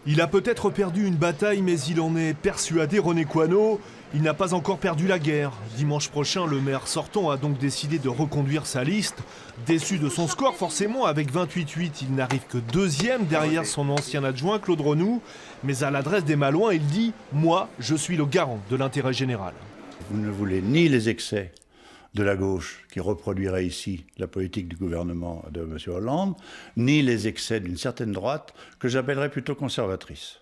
Il a peut-être perdu une bataille, mais il en est persuadé, René Coineau. Il n'a pas encore perdu la guerre. Dimanche prochain, le maire sortant a donc décidé de reconduire sa liste. Déçu de son score, forcément, avec 28,8, il n'arrive que deuxième derrière son ancien adjoint, Claude Renoux. Mais à l'adresse des Malouins, il dit « Moi, je suis le garant de l'intérêt général ». Vous ne voulez ni les excès de la gauche, qui reproduirait ici la politique du gouvernement de M. Hollande, ni les excès d'une certaine droite, que j'appellerais plutôt conservatrice,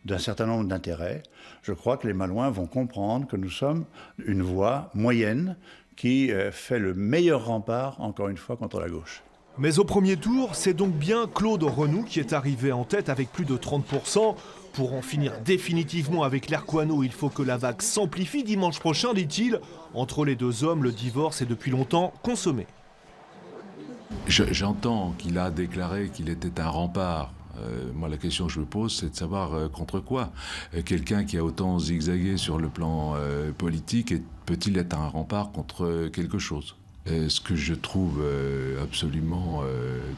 d'un certain nombre d'intérêts. Je crois que les Malouins vont comprendre que nous sommes une voie moyenne qui fait le meilleur rempart, encore une fois, contre la gauche. Mais au premier tour, c'est donc bien Claude Renoux qui est arrivé en tête avec plus de 30%. Pour en finir définitivement avec l'ère Coineau, il faut que la vague s'amplifie dimanche prochain, dit-il. Entre les deux hommes, le divorce est depuis longtemps consommé. J'entends qu'il a déclaré qu'il était un rempart. Moi, la question que je me pose, c'est de savoir contre quoi. Quelqu'un qui a autant zigzagué sur le plan politique, peut-il être un rempart contre quelque chose ? Ce que je trouve absolument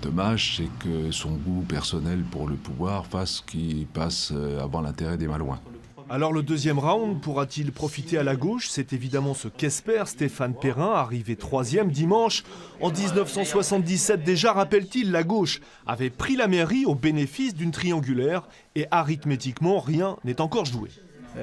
dommage, c'est que son goût personnel pour le pouvoir fasse qu'il passe avant l'intérêt des Malouins. Alors le deuxième round pourra-t-il profiter à la gauche? C'est évidemment ce qu'espère Stéphane Perrin, arrivé troisième dimanche. En 1977 déjà, rappelle-t-il, la gauche avait pris la mairie au bénéfice d'une triangulaire et arithmétiquement, rien n'est encore joué.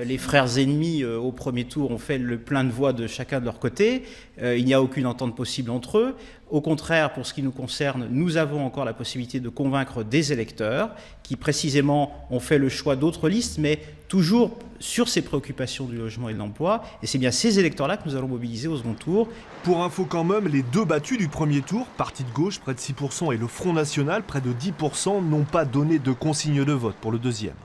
Les frères ennemis au premier tour ont fait le plein de voix de chacun de leur côté. Il n'y a aucune entente possible entre eux. Au contraire, pour ce qui nous concerne, nous avons encore la possibilité de convaincre des électeurs qui précisément ont fait le choix d'autres listes, mais toujours sur ces préoccupations du logement et de l'emploi. Et c'est bien ces électeurs-là que nous allons mobiliser au second tour. Pour info quand même, les deux battus du premier tour, Parti de gauche près de 6% et le Front National près de 10%, n'ont pas donné de consigne de vote pour le deuxième.